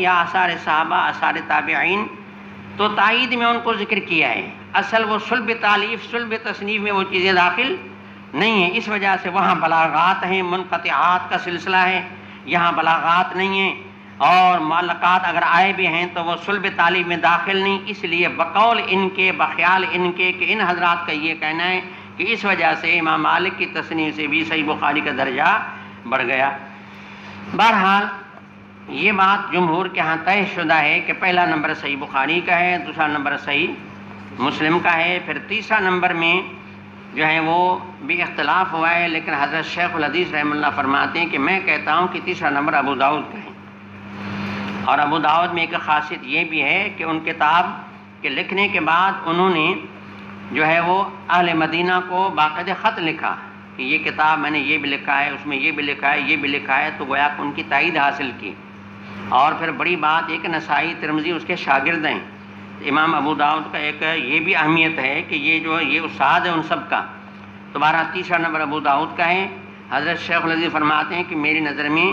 یا آثار صحابہ آثار تابعین، تو تائید میں ان کو ذکر کیا ہے، اصل وہ صلب تالیف صلب تصنیف میں وہ چیزیں داخل نہیں ہیں، اس وجہ سے وہاں بلاغات ہیں، منقطعات کا سلسلہ ہے، یہاں بلاغات نہیں ہیں، اور معلقات اگر آئے بھی ہیں تو وہ صلب تالیف میں داخل نہیں، اس لیے بقول ان کے بخیال ان کے کہ ان حضرات کا یہ کہنا ہے کہ اس وجہ سے امام مالک کی تصنیف سے بھی صحیح بخاری کا درجہ بڑھ گیا۔ بہرحال یہ بات جمہور کے ہاں طے شدہ ہے کہ پہلا نمبر صحیح بخاری کا ہے، دوسرا نمبر صحیح مسلم کا ہے، پھر تیسرا نمبر میں جو ہے وہ بھی اختلاف ہوا ہے، لیکن حضرت شیخ الحدیث رحمہ اللہ فرماتے ہیں کہ میں کہتا ہوں کہ تیسرا نمبر ابو داؤد کا ہے، اور ابو داؤد میں ایک خاصیت یہ بھی ہے کہ ان کتاب کے لکھنے کے بعد انہوں نے جو ہے وہ اہل مدینہ کو باقاعدہ خط لکھا کہ یہ کتاب میں نے یہ بھی لکھا ہے، اس میں یہ بھی لکھا ہے، یہ بھی لکھا ہے، تو گویا کہ ان کی تائید حاصل کی۔ اور پھر بڑی بات یہ کہ نسائی ترمذی اس کے شاگرد ہیں، امام ابو داؤد کا ایک یہ بھی اہمیت ہے کہ یہ جو یہ استاد ہے ان سب کا۔ تو بہرحال تیسرا نمبر ابو داؤد کا ہے۔ حضرت شیخ الحدیث فرماتے ہیں کہ میری نظر میں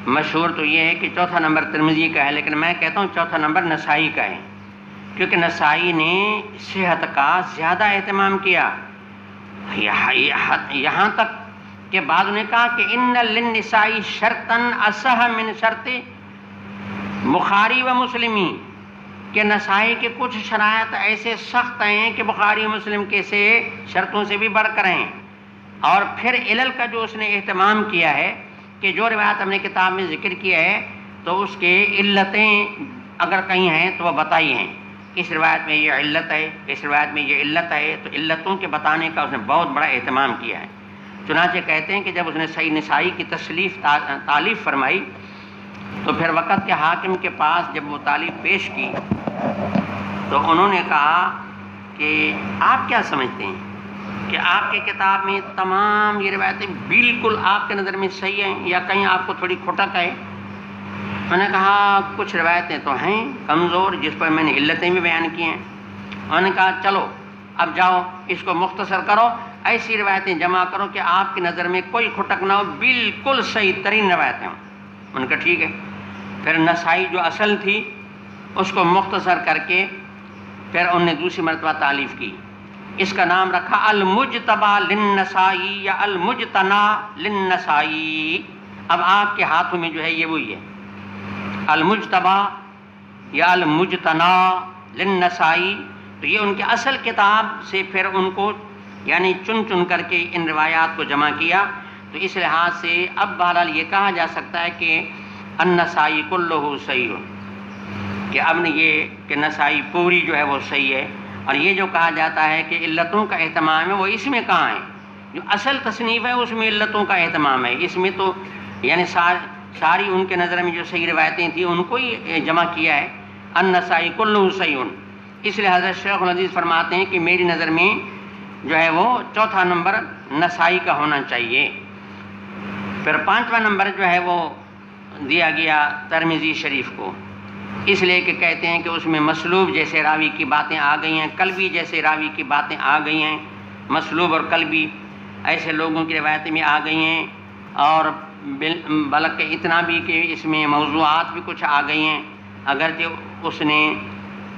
مشہور تو یہ ہے کہ چوتھا نمبر ترمذی کا ہے، لیکن میں کہتا ہوں چوتھا نمبر نسائی کا ہے، کیونکہ نسائی نے صحت کا زیادہ اہتمام کیا، یہاں تک کہ بعض نے کہا کہ ان للنسائی شرطن اصح من شرط بخاری و مسلمی، کہ نسائی کے کچھ شرائط ایسے سخت ہیں کہ بخاری و مسلم کے سے شرطوں سے بھی بڑھ کر ہیں۔ اور پھر علل کا جو اس نے اہتمام کیا ہے کہ جو روایت ہم نے کتاب میں ذکر کیا ہے تو اس کے علتیں اگر کہیں ہیں تو وہ بتائی ہیں، اس روایت میں یہ علت ہے، اس روایت میں یہ علت ہے، تو علتوں کے بتانے کا اس نے بہت بڑا اہتمام کیا ہے۔ چنانچہ کہتے ہیں کہ جب اس نے صحیح نسائی کی تالیف فرمائی تو پھر وقت کے حاکم کے پاس جب وہ تالیف پیش کی تو انہوں نے کہا کہ آپ کیا سمجھتے ہیں کہ آپ کی کتاب میں تمام یہ روایتیں بالکل آپ کے نظر میں صحیح ہیں یا کہیں آپ کو تھوڑی کھٹک ہے؟ میں نے کہا کچھ روایتیں تو ہیں کمزور جس پر میں نے علتیں بھی بیان کی ہیں۔ انہوں نے کہا چلو اب جاؤ اس کو مختصر کرو، ایسی روایتیں جمع کرو کہ آپ کی نظر میں کوئی کھٹک نہ ہو، بالکل صحیح ترین روایتیں ہوں۔ ان کا ٹھیک ہے۔ پھر نسائی جو اصل تھی اس کو مختصر کر کے پھر انہوں نے دوسری مرتبہ تالیف کی، اس کا نام رکھا المجتبی للنسائی یا المجتنا للنسائی۔ اب آپ کے ہاتھوں میں جو ہے یہ وہی ہے، المجتبی یا المجتنا للنسائی، تو یہ ان کے اصل کتاب سے پھر ان کو یعنی چن چن کر کے ان روایات کو جمع کیا۔ تو اس لحاظ سے اب بہرحال یہ کہا جا سکتا ہے کہ النسائی کلہ صحیح، کہ اب نے یہ کہ نسائی پوری جو ہے وہ صحیح ہے۔ اور یہ جو کہا جاتا ہے کہ علتوں کا اہتمام ہے وہ اس میں کہاں ہے؟ جو اصل تصنیف ہے اس میں علتوں کا اہتمام ہے، اس میں تو یعنی ساری ان کے نظر میں جو صحیح روایتیں تھیں ان کو ہی جمع کیا ہے۔ النسائی کلہ صحیح، اس لیے حضرت شیخ الحدیث فرماتے ہیں کہ میری نظر میں جو ہے وہ چوتھا نمبر نسائی کا ہونا چاہیے۔ پھر پانچواں نمبر جو ہے وہ دیا گیا ترمذی شریف کو، اس لیے کہ کہتے ہیں کہ اس میں مسلوب جیسے راوی کی باتیں آ گئی ہیں، قلبی جیسے راوی کی باتیں آ گئی ہیں، مسلوب اور قلبی ایسے لوگوں کی روایتیں میں آ گئی ہیں، اور بلکہ اتنا بھی کہ اس میں موضوعات بھی کچھ آ گئی ہیں،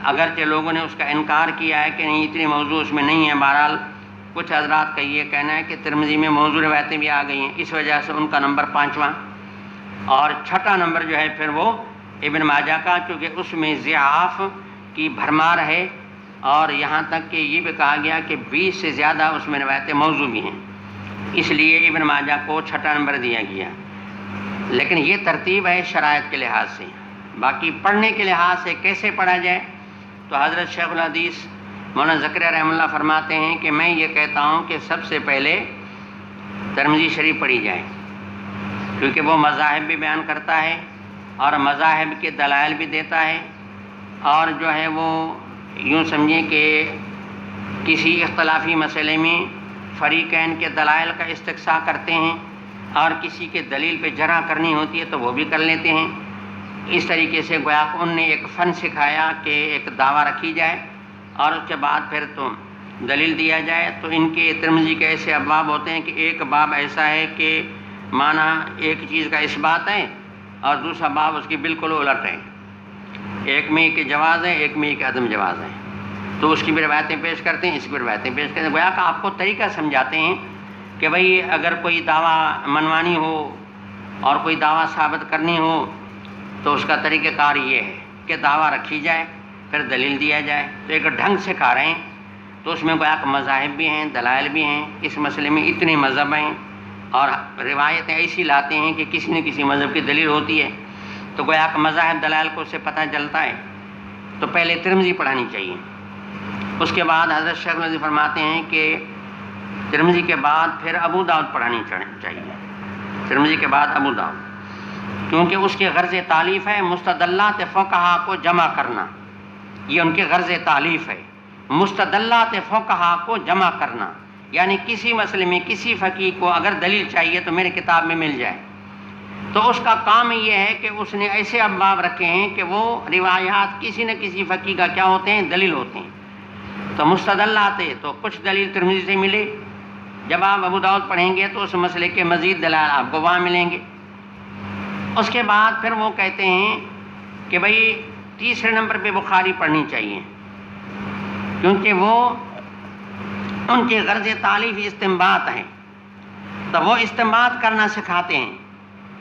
اگرچہ لوگوں نے اس کا انکار کیا ہے کہ نہیں اتنے موضوع اس میں نہیں ہیں۔ بہرحال کچھ حضرات کا یہ کہنا ہے کہ ترمذی میں موضوع روایتیں بھی آ گئی ہیں، اس وجہ سے ان کا نمبر پانچواں۔ اور چھٹا نمبر جو ہے پھر وہ ابن ماجہ کا، کیونکہ اس میں ضعاف کی بھرمار ہے، اور یہاں تک کہ یہ بھی کہا گیا کہ 20 سے زیادہ اس میں روایتیں موضوع بھی ہیں، اس لیے ابن ماجہ کو چھٹا نمبر دیا گیا۔ لیکن یہ ترتیب ہے شرائط کے لحاظ سے، باقی پڑھنے کے لحاظ سے کیسے پڑھا جائے تو حضرت شیخ الحدیث مولانا زکریا رحمہ اللہ فرماتے ہیں کہ میں یہ کہتا ہوں کہ سب سے پہلے ترمذی شریف پڑھی جائے، کیونکہ وہ مذاہب بھی بیان کرتا ہے اور مذاہب کے دلائل بھی دیتا ہے، اور جو ہے وہ یوں سمجھیں کہ کسی اختلافی مسئلے میں فریقین کے دلائل کا استقصاء کرتے ہیں، اور کسی کے دلیل پہ جرح کرنی ہوتی ہے تو وہ بھی کر لیتے ہیں۔ اس طریقے سے گویا کہ ان نے ایک فن سکھایا کہ ایک دعویٰ رکھی جائے اور اس کے بعد پھر تو دلیل دیا جائے۔ تو ان کے ترمذی کے ایسے ابواب ہوتے ہیں کہ ایک باب ایسا ہے کہ معنی ایک چیز کا اثبات ہے اور دوسرا باب اس کی بالکل الٹ ہے، ایک میں کہ جواز ہے، ایک میں کہ عدم جواز ہے، تو اس کی بھی روایتیں پیش کرتے ہیں، اس کی بھی روایتیں پیش کرتے ہیں. گویا کہ آپ کو طریقہ سمجھاتے ہیں کہ بھئی اگر کوئی دعویٰ منوانی ہو اور کوئی دعویٰ ثابت کرنی ہو تو اس کا طریقہ کار یہ ہے کہ دعویٰ رکھی جائے، پھر دلیل دیا جائے. تو ایک ڈھنگ سے کہہ رہے ہیں، تو اس میں گویا کہ مذاہب بھی ہیں، دلائل بھی ہیں. اس مسئلے میں اتنے مذہب ہیں اور روایتیں ایسی لاتے ہیں کہ کسی نہ کسی مذہب کی دلیل ہوتی ہے. تو گویا کہ مذاہب دلائل کو اس سے پتہ چلتا ہے. تو پہلے ترمذی پڑھانی چاہیے، اس کے بعد حضرت شیخ الحدیث فرماتے ہیں کہ ترمذی کے بعد پھر ابو داؤد پڑھانی چاہیے. ترمذی کے بعد ابو داؤد، کیونکہ اس کے غرض تالیف ہے مستدلات فقہا کو جمع کرنا. یہ ان کے غرض تالیف ہے، مستدلات فقہا کو جمع کرنا، یعنی کسی مسئلے میں کسی فقیہ کو اگر دلیل چاہیے تو میرے کتاب میں مل جائے. تو اس کا کام یہ ہے کہ اس نے ایسے ابواب رکھے ہیں کہ وہ روایات کسی نہ کسی فقیہ کا کیا ہوتے ہیں، دلیل ہوتے ہیں. تو مستدلات ہے تو کچھ دلیل ترمذی سے ملے، جب آپ ابو داؤد پڑھیں گے تو اس مسئلے کے مزید دلائل آپ کو وہاں ملیں گے. اس کے بعد پھر وہ کہتے ہیں کہ بھئی تیسرے نمبر پہ بخاری پڑھنی چاہیے، کیونکہ وہ ان کے غرض تالیف استنباط ہے. تو وہ استنباط کرنا سکھاتے ہیں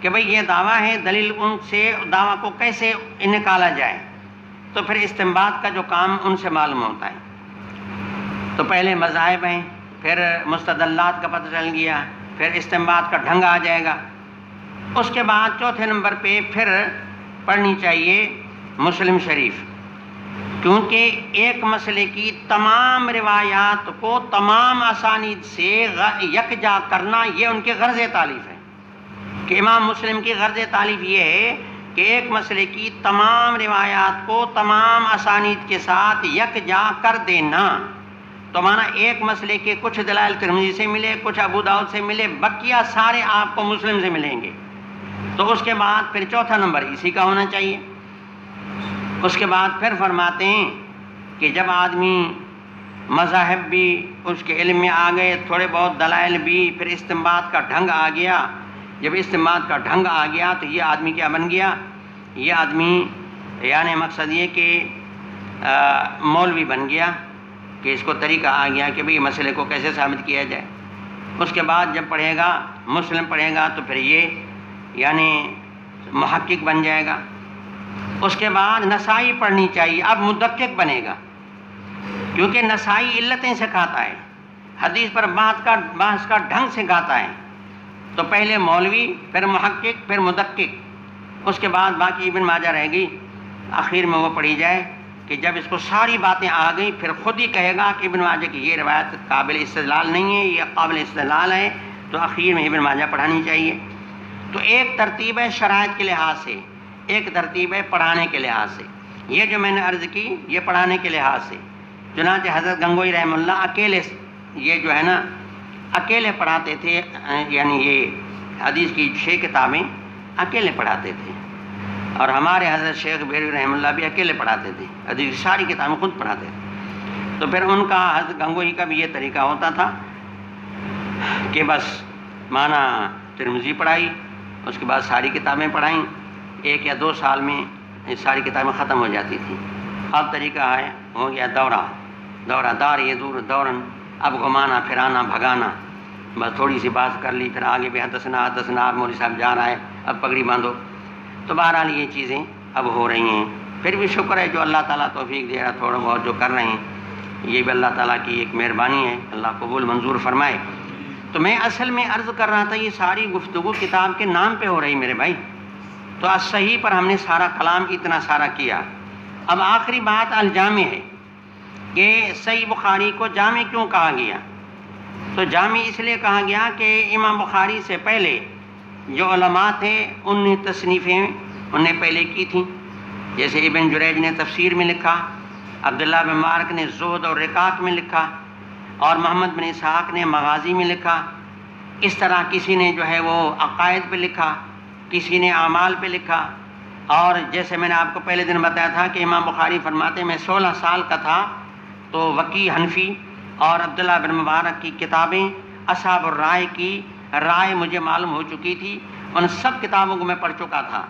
کہ بھئی یہ دعویٰ ہے، دلیل ان سے دعویٰ کو کیسے نکالا جائے. تو پھر استنباط کا جو کام ان سے معلوم ہوتا ہے. تو پہلے مذاہب ہیں، پھر مستدلات کا پتہ چل گیا، پھر استنباط کا ڈھنگ آ جائے گا. اس کے بعد چوتھے نمبر پہ پھر پڑھنی چاہیے مسلم شریف، کیونکہ ایک مسئلے کی تمام روایات کو تمام اسانید سے یکجا کرنا یہ ان کے غرض تالیف ہے. کہ امام مسلم کی غرض تالیف یہ ہے کہ ایک مسئلے کی تمام روایات کو تمام اسانید کے ساتھ یکجا کر دینا. تو مانا ایک مسئلے کے کچھ دلائل ترمذی سے ملے، کچھ ابو داؤد سے ملے، بقیہ سارے آپ کو مسلم سے ملیں گے. تو اس کے بعد پھر چوتھا نمبر اسی کا ہونا چاہیے. اس کے بعد پھر فرماتے ہیں کہ جب آدمی مذاہب بھی اس کے علم میں آ گئے، تھوڑے بہت دلائل بھی، پھر استنباط کا ڈھنگ آ گیا. جب استنباط کا ڈھنگ آ گیا تو یہ آدمی کیا بن گیا؟ یہ آدمی یعنی مقصد یہ کہ مولوی بن گیا، کہ اس کو طریقہ آ گیا کہ بھئی مسئلے کو کیسے ثابت کیا جائے. اس کے بعد جب پڑھے گا مسلم پڑھے گا تو پھر یہ یعنی محقق بن جائے گا. اس کے بعد نسائی پڑھنی چاہیے، اب مدقق بنے گا، کیونکہ نسائی علتیں سکھاتا ہے، حدیث پر بحث کا ڈھنگ سکھاتا ہے. تو پہلے مولوی، پھر محقق، پھر مدقق. اس کے بعد باقی ابن ماجہ رہ گئی، آخر میں وہ پڑھی جائے کہ جب اس کو ساری باتیں آ گئی پھر خود ہی کہے گا کہ ابن ماجہ کی یہ روایت قابل استدلال نہیں ہے، یہ قابل استدلال ہے، تو اخیر میں ابن ماجہ پڑھانی چاہیے. تو ایک ترتیب ہے شرائط کے لحاظ سے، ایک ترتیب ہے پڑھانے کے لحاظ سے. یہ جو میں نے عرض کی یہ پڑھانے کے لحاظ سے. چنانچہ حضرت گنگوئی رحمہ اللہ اکیلے یہ جو ہے نا اکیلے پڑھاتے تھے، یعنی یہ حدیث کی 6 کتابیں اکیلے پڑھاتے تھے. اور ہمارے حضرت شیخ بیروی رحمہ اللہ بھی اکیلے پڑھاتے تھے، حدیث کی ساری کتابیں خود پڑھاتے تھے. تو پھر ان کا حضرت گنگوئی کا بھی یہ طریقہ ہوتا تھا کہ بس مانا ترمذی پڑھائی، اس کے بعد ساری کتابیں پڑھائیں، 1 یا 2 سال میں یہ ساری کتابیں ختم ہو جاتی تھیں. اب طریقہ ہے ہو گیا دورہ دار یہ دور دورن، اب گھمانا پھرانا بھگانا. بس تھوڑی سی بات کر لی، پھر آگے بھی حدثنا اب مولوی صاحب جا رہا ہے، اب پگڑی باندھو. تو بہرحال یہ چیزیں اب ہو رہی ہیں. پھر بھی شکر ہے جو اللہ تعالیٰ توفیق دے رہا، تھوڑا بہت جو کر رہے ہیں یہ بھی اللہ تعالیٰ کی ایک مہربانی ہے، اللہ قبول منظور فرمائے. تو میں اصل میں عرض کر رہا تھا یہ ساری گفتگو کتاب کے نام پہ ہو رہی میرے بھائی. تو صحیح پر ہم نے سارا کلام اتنا سارا کیا. اب آخری بات الجامع ہے کہ صحیح بخاری کو جامع کیوں کہا گیا؟ تو جامع اس لیے کہا گیا کہ امام بخاری سے پہلے جو علماء تھے ان نے تصنیفیں انہوں نے پہلے کی تھیں. جیسے ابن جریج نے تفسیر میں لکھا، عبداللہ بن مبارک نے زہد اور رقاق میں لکھا، اور محمد بن اسحاق نے مغازی میں لکھا. اس طرح کسی نے جو ہے وہ عقائد پہ لکھا، کسی نے اعمال پہ لکھا. اور جیسے میں نے آپ کو پہلے دن بتایا تھا کہ امام بخاری فرماتے میں 16 سال کا تھا تو وکی حنفی اور عبداللہ بن مبارک کی کتابیں اصحاب الرائے کی رائے مجھے معلوم ہو چکی تھی، ان سب کتابوں کو میں پڑھ چکا تھا.